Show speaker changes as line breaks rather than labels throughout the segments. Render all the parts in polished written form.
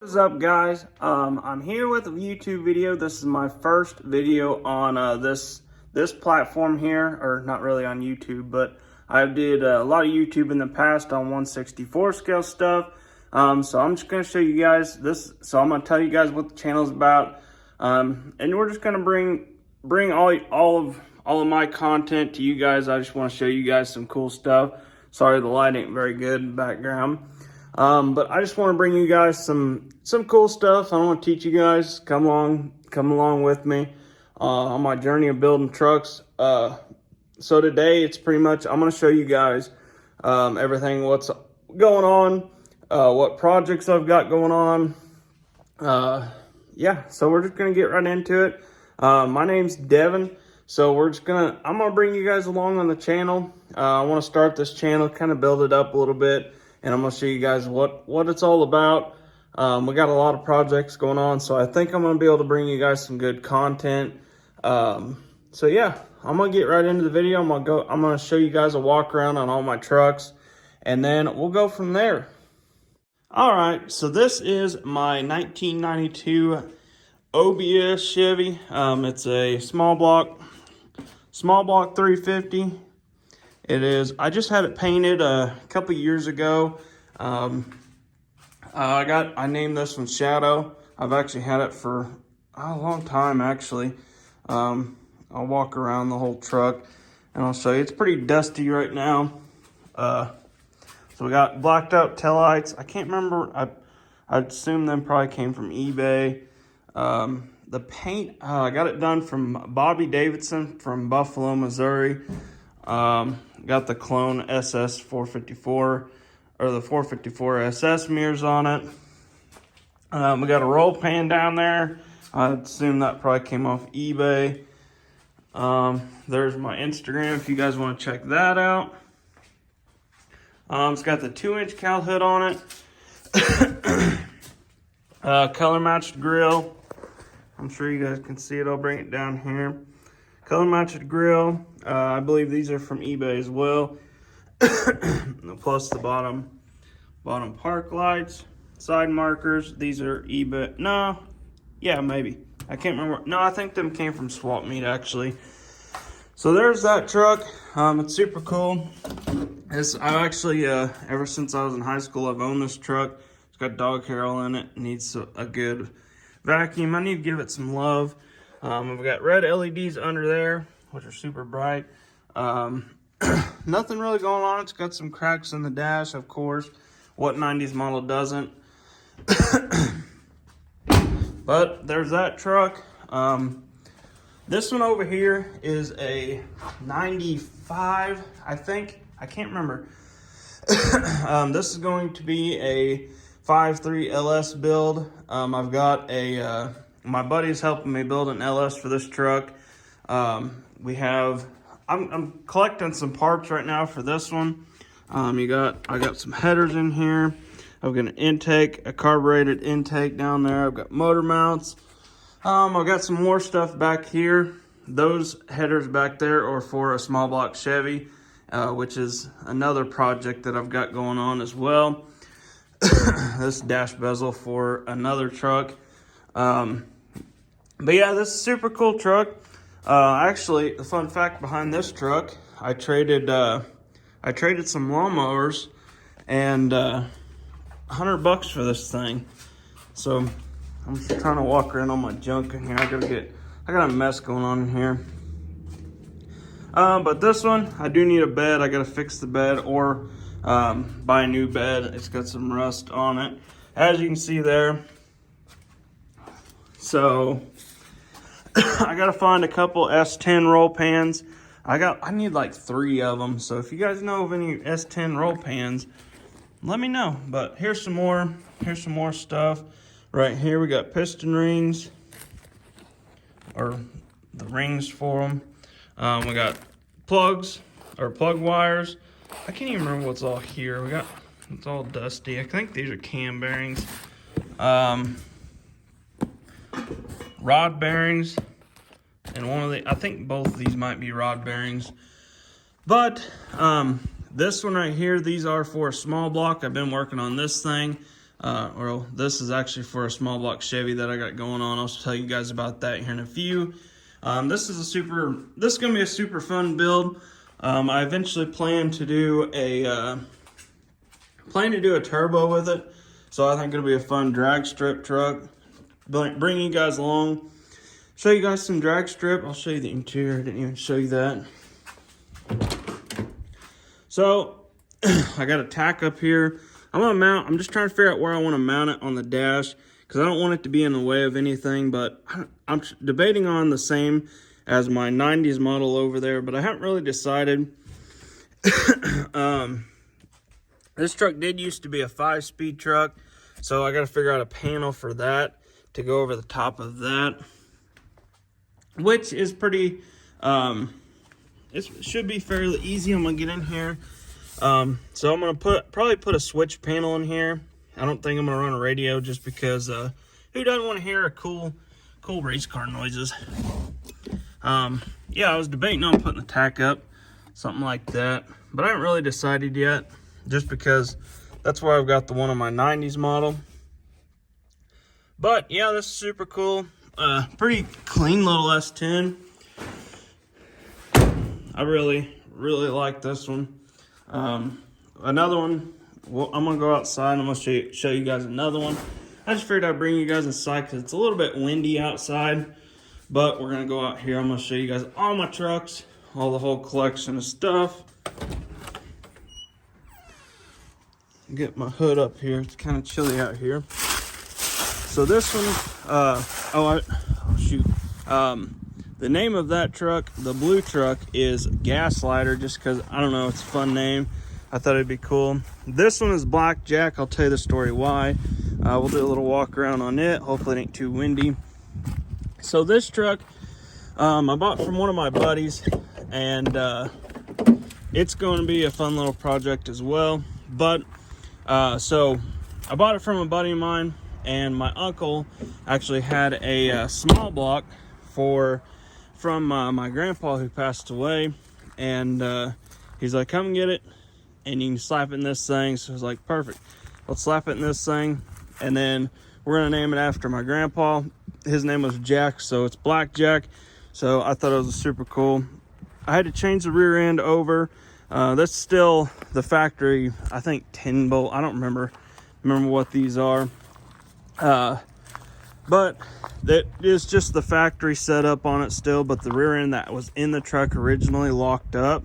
What's up, guys? I'm here with a YouTube video. This is my first video on this platform here, or not really on YouTube, but I did a lot of YouTube in the past on 1/64 scale stuff. So I'm just going to show you guys this. So I'm going to tell you guys what the channel is about, and we're just going to bring all of my content to you guys. I just want to show you guys some cool stuff. Sorry, the light ain't very good in the background. But I just want to bring you guys some cool stuff. I want to teach you guys. Come along with me on my journey of building trucks. So today it's pretty much, I'm going to show you guys everything, what's going on, what projects I've got going on. Yeah, so we're just going to get right into it. My name's Devin. So I'm going to bring you guys along on the channel. I want to start this channel, kind of build it up a little bit. And I'm going to show you guys what it's all about. We got a lot of projects going on, so I think I'm going to be able to bring you guys some good content. So yeah, I'm going to get right into the video. I'm going to show you guys a walk around on all my trucks, and then we'll go from there. All right, so this is my 1992 OBS Chevy. It's a small block 350. It is. I just had it painted a couple years ago. I named this one Shadow. I've actually had it for a long time, actually. I'll walk around the whole truck and I'll show you. It's pretty dusty right now. So we got blacked out taillights. I can't remember. I'd assume them probably came from eBay. The paint, I got it done from Bobby Davidson from Buffalo, Missouri. Got the Clone SS 454, or the 454 SS mirrors on it. We got a roll pan down there. I'd assume that probably came off eBay. There's my Instagram if you guys want to check that out. It's got the 2-inch cowl hood on it. Color matched grill. I'm sure you guys can see it. I'll bring it down here. Color matched grill. I believe these are from eBay as well. Plus the bottom park lights, side markers. These are eBay. No, yeah, maybe. I can't remember. No, I think them came from Swap Meet actually. So there's that truck. It's super cool. I've actually ever since I was in high school, I've owned this truck. It's got dog hair all in it. It needs a good vacuum. I need to give it some love. We've got red LEDs under there, which are super bright. Nothing really going on. It's got some cracks in the dash, of course. What 90s model doesn't? But there's that truck. This one over here is a 95, I think. I can't remember. This is going to be a 5.3 LS build. I've got my buddy's helping me build an LS for this truck. I'm collecting some parts right now for this one. I got some headers in here. I've got an intake, a carbureted intake down there. I've got motor mounts. I've got some more stuff back here. Those headers back there are for a small block Chevy, which is another project that I've got going on as well. This dash bezel for another truck. But yeah, this is a super cool truck. Actually, the fun fact behind this truck, I traded some lawnmowers and $100 for this thing. So I'm just trying to walk around on my junk in here. I got a mess going on in here. But this one, I do need a bed. I gotta fix the bed or buy a new bed. It's got some rust on it, as you can see there. So I gotta find a couple S10 roll pans. I need like 3 of them. So if you guys know of any S10 roll pans, let me know. But here's some more stuff. Right here we got piston rings, or the rings for them. We got plugs or plug wires. I can't even remember what's all here. It's all dusty. I think these are cam bearings. Rod bearings, and I think both of these might be rod bearings. But this one right here, these are for a small block. I've been working on this thing. Well, this is actually for a small block Chevy that I got going on. I'll tell you guys about that here in a few. This is gonna be a super fun build. I eventually plan to do a turbo with it, so I think it'll be a fun drag strip truck. Bring you guys along, show you guys some drag strip. I'll show you the interior. I didn't even show you that. So I got a tack up here. I'm just trying to figure out where I want to mount it on the dash, because I don't want it to be in the way of anything, but I'm debating on the same as my 90s model over there, but I haven't really decided. This truck did used to be a 5-speed truck, so I got to figure out a panel for that to go over the top of that, which is pretty, it should be fairly easy. I'm going to get in here. So I'm going to probably put a switch panel in here. I don't think I'm going to run a radio, just because who doesn't want to hear a cool race car noises. Yeah, I was debating on putting the tack up, something like that, but I haven't really decided yet, just because that's where I've got the one on my 90s model. But yeah, this is super cool. Pretty clean little S10. I really like this one. Another one, well, I'm gonna go outside and I'm gonna show you guys another one. I just figured I'd bring you guys inside because it's a little bit windy outside, but we're gonna go out here. I'm gonna show you guys all my trucks, all the whole collection of stuff. Get my hood up here. It's kind of chilly out here. So this one, the name of that truck, the blue truck, is Gaslighter, just because, I don't know, it's a fun name. I thought it'd be cool. This one is Blackjack. I'll tell you the story why. We'll do a little walk around on it. Hopefully it ain't too windy. So this truck, I bought from one of my buddies, and it's going to be a fun little project as well. But, so I bought it from a buddy of mine, and my uncle actually had a small block from my grandpa who passed away, and he's like, come and get it and you can slap it in this thing. So I was like, perfect, let's slap it in this thing, and then we're gonna name it after my grandpa. His name was Jack, so it's Blackjack. So I thought it was super cool. I had to change the rear end over. That's still the factory, I think 10 bolt. I don't remember what these are. But that is just the factory setup on it still, but the rear end that was in the truck originally locked up.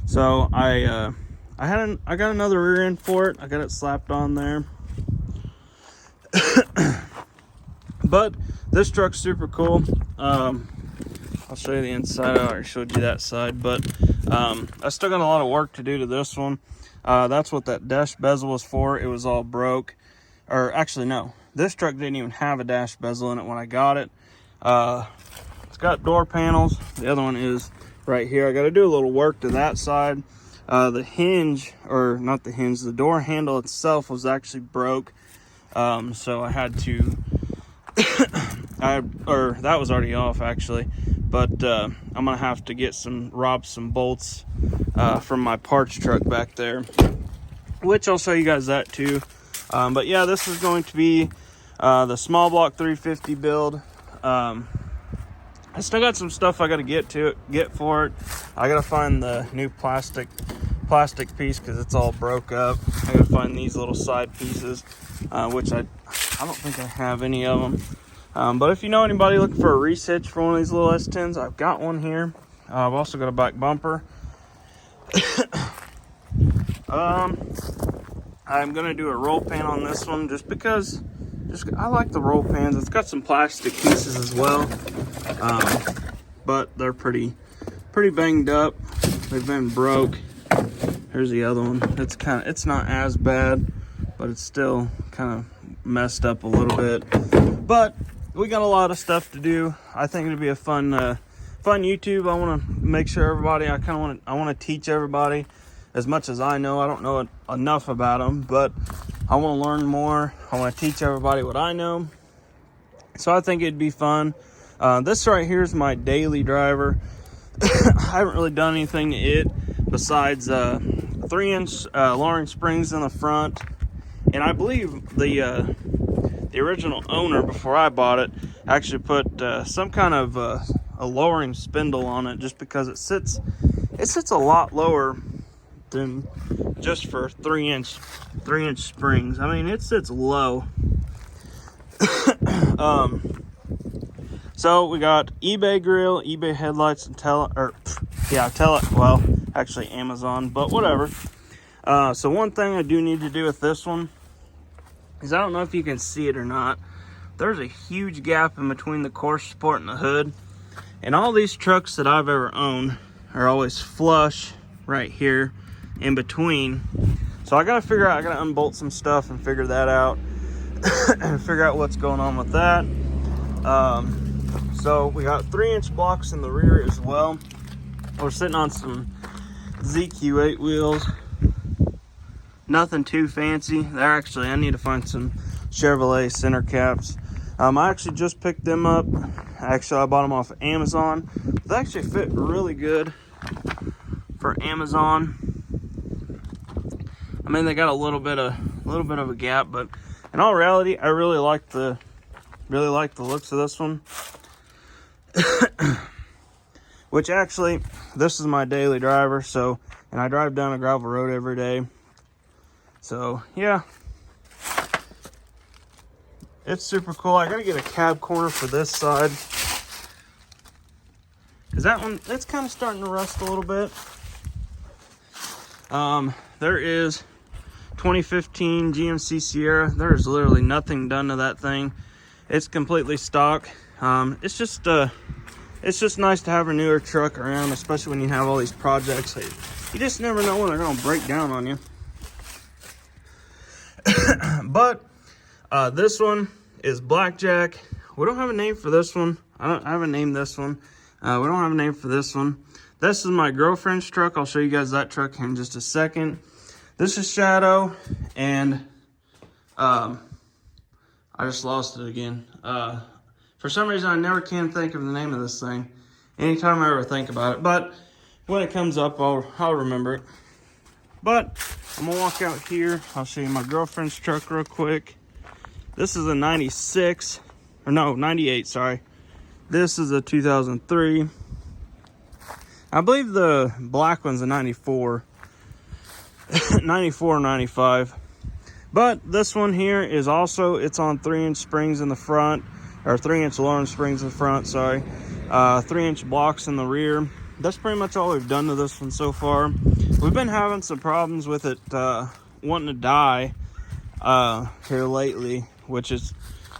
So I got another rear end for it. I got it slapped on there. But this truck's super cool. I'll show you the inside. I already showed you that side, but I still got a lot of work to do to this one. That's what that dash bezel was for. It was all broke. Or actually, no. This truck didn't even have a dash bezel in it when I got it. It's got door panels. The other one is right here. I got to do a little work to that side. The hinge, or not the hinge, the door handle itself was actually broke. So I had to, that was already off actually. But I'm going to have to get rob some bolts from my parts truck back there, which I'll show you guys that too. But yeah, this is going to be the small block 350 build. I still got some stuff I got to get for it. I got to find the new plastic piece because it's all broke up. I got to find these little side pieces, which I don't think I have any of them. But if you know anybody looking for a resitch for one of these little S10s, I've got one here. I've also got a back bumper. I'm gonna do a roll pan on this one just because I like the roll pans. It's got some plastic pieces as well, but they're pretty banged up. They've been broke. Here's the other one. It's not as bad, but it's still kind of messed up a little bit. But we got a lot of stuff to do. I think it'll be a fun YouTube. I want to make sure everybody. I want to teach everybody as much as I know. I don't know enough about them, but I want to learn more. I want to teach everybody what I know. So I think it'd be fun. This right here is my daily driver. I haven't really done anything to it besides 3-inch lowering springs in the front And I believe the original owner, before I bought it, actually put some kind of a lowering spindle on it, just because it sits a lot lower than just for 3-inch springs. I mean, it sits low. So we got eBay grill, eBay headlights, and well, actually Amazon, but whatever. So one thing I do need to do with this one is, I don't know if you can see it or not, there's a huge gap in between the core support and the hood. And all these trucks that I've ever owned are always flush right here in between. So I gotta unbolt some stuff and figure that out and figure out what's going on with that. So we got 3-inch blocks in the rear as well. We're sitting on some ZQ8 wheels. Nothing too fancy. I need to find some Chevrolet center caps. I actually just picked them up. Actually, I bought them off of Amazon. They actually fit really good for Amazon. I mean, they got a little bit of a gap, but in all reality, I really like the looks of this one. Which actually, this is my daily driver, so, and I drive down a gravel road every day. So yeah, it's super cool. I gotta get a cab corner for this side, because that one, it's kind of starting to rust a little bit. There is 2015 GMC Sierra. There's literally nothing done to that thing. It's completely stock. It's just nice to have a newer truck around, especially when you have all these projects. You just never know when they're gonna break down on you. But this one is Blackjack. We don't have a name for this one. I haven't named this one. We don't have a name for this one. This is my girlfriend's truck. I'll show you guys that truck here in just a second. This is Shadow, and I just lost it again. For some reason, I never can think of the name of this thing anytime I ever think about it. But when it comes up, I'll remember it. But I'm gonna walk out here. I'll show you my girlfriend's truck real quick. This is a 96, or no, 98, sorry. This is a 2003. I believe the black one's a 94. 94 or 95. But this one here is also, it's on 3-inch springs in the front, or 3-inch lowering springs in the front, sorry. 3-inch blocks in the rear. That's pretty much all we've done to this one so far. We've been having some problems with it wanting to die here lately, which is,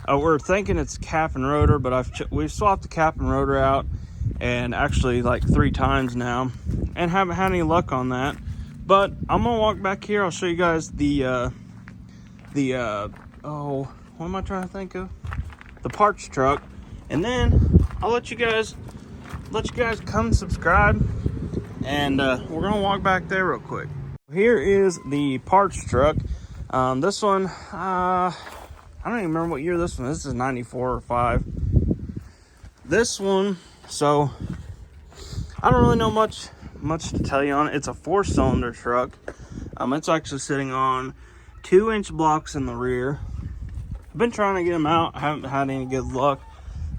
we're thinking it's cap and rotor, but we've swapped the cap and rotor out, and actually like 3 times now, and haven't had any luck on that. But I'm gonna walk back here. I'll show you guys the what am I trying to think of? The parts truck, and then I'll let you guys come subscribe, and we're gonna walk back there real quick. Here is the parts truck. This one, I don't even remember what year this one is. This is 94 or 5. This one, so I don't really know much to tell you on it. It's a 4-cylinder truck. It's actually sitting on 2-inch blocks in the rear. I've been trying to get them out. I haven't had any good luck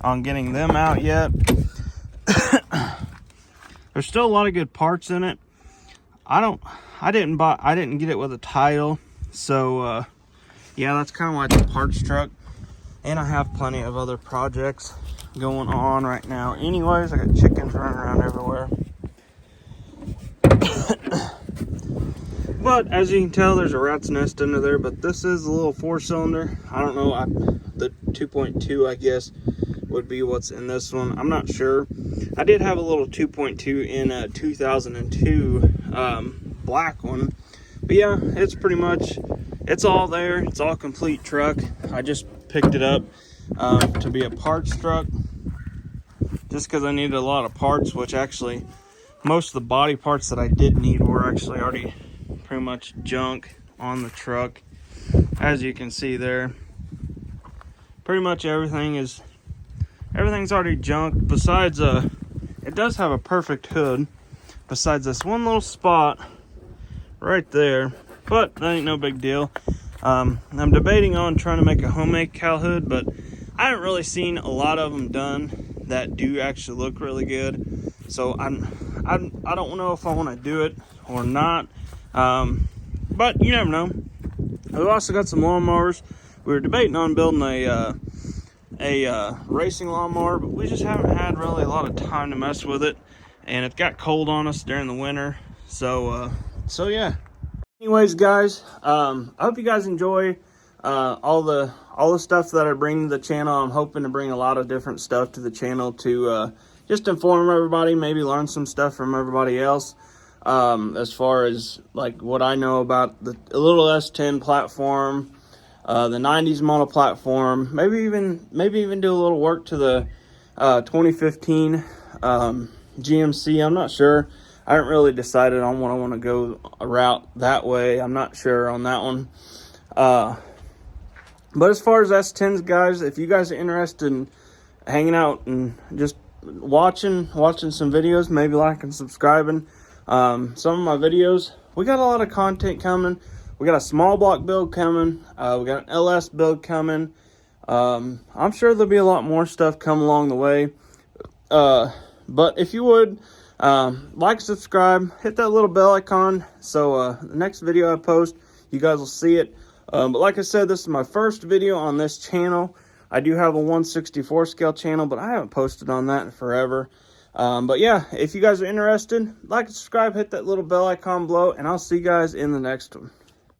on getting them out yet. There's still a lot of good parts in it. I didn't get it with a title, so yeah, that's kind of why it's a parts truck. And I have plenty of other projects going on right now. Anyways, I got chickens running around everywhere. But as you can tell, there's a rat's nest under there. But this is a little 4-cylinder. I don't know. The 2.2, I guess, would be what's in this one. I'm not sure. I did have a little 2.2 in a 2002 black one. But yeah, it's pretty much, it's all there. It's all complete truck. I just picked it up to be a parts truck, just because I needed a lot of parts, which actually most of the body parts that I did need were actually already pretty much junk on the truck. As you can see there, pretty much everything's already junk, besides it does have a perfect hood, besides this one little spot right there, but that ain't no big deal. I'm debating on trying to make a homemade cow hood, but I haven't really seen a lot of them done that do actually look really good. So I don't know if I want to do it or not. But you never know. We've also got some lawnmowers. We were debating on building a racing lawnmower, but we just haven't had really a lot of time to mess with it, and it got cold on us during the winter. So yeah. Anyways, guys, I hope you guys enjoy all the stuff that I bring to the channel. I'm hoping to bring a lot of different stuff to the channel to just inform everybody, maybe learn some stuff from everybody else. As far as like what I know about the little S10 platform, the 90s model platform, maybe even do a little work to the 2015 GMC. I'm not sure. I haven't really decided on what I want to go a route that way. I'm not sure on that one. But as far as S10s, guys, if you guys are interested in hanging out and just watching some videos, maybe liking, subscribing some of my videos. We got a lot of content coming. We got a small block build coming. We got an LS build coming. I'm sure there'll be a lot more stuff coming along the way. But if you would like, subscribe, hit that little bell icon, so the next video I post, you guys will see it. But like I said, this is my first video on this channel. I do have a 1/64 scale channel, but I haven't posted on that in forever. But yeah, if you guys are interested, like, subscribe, hit that little bell icon below, and I'll see you guys in the next one.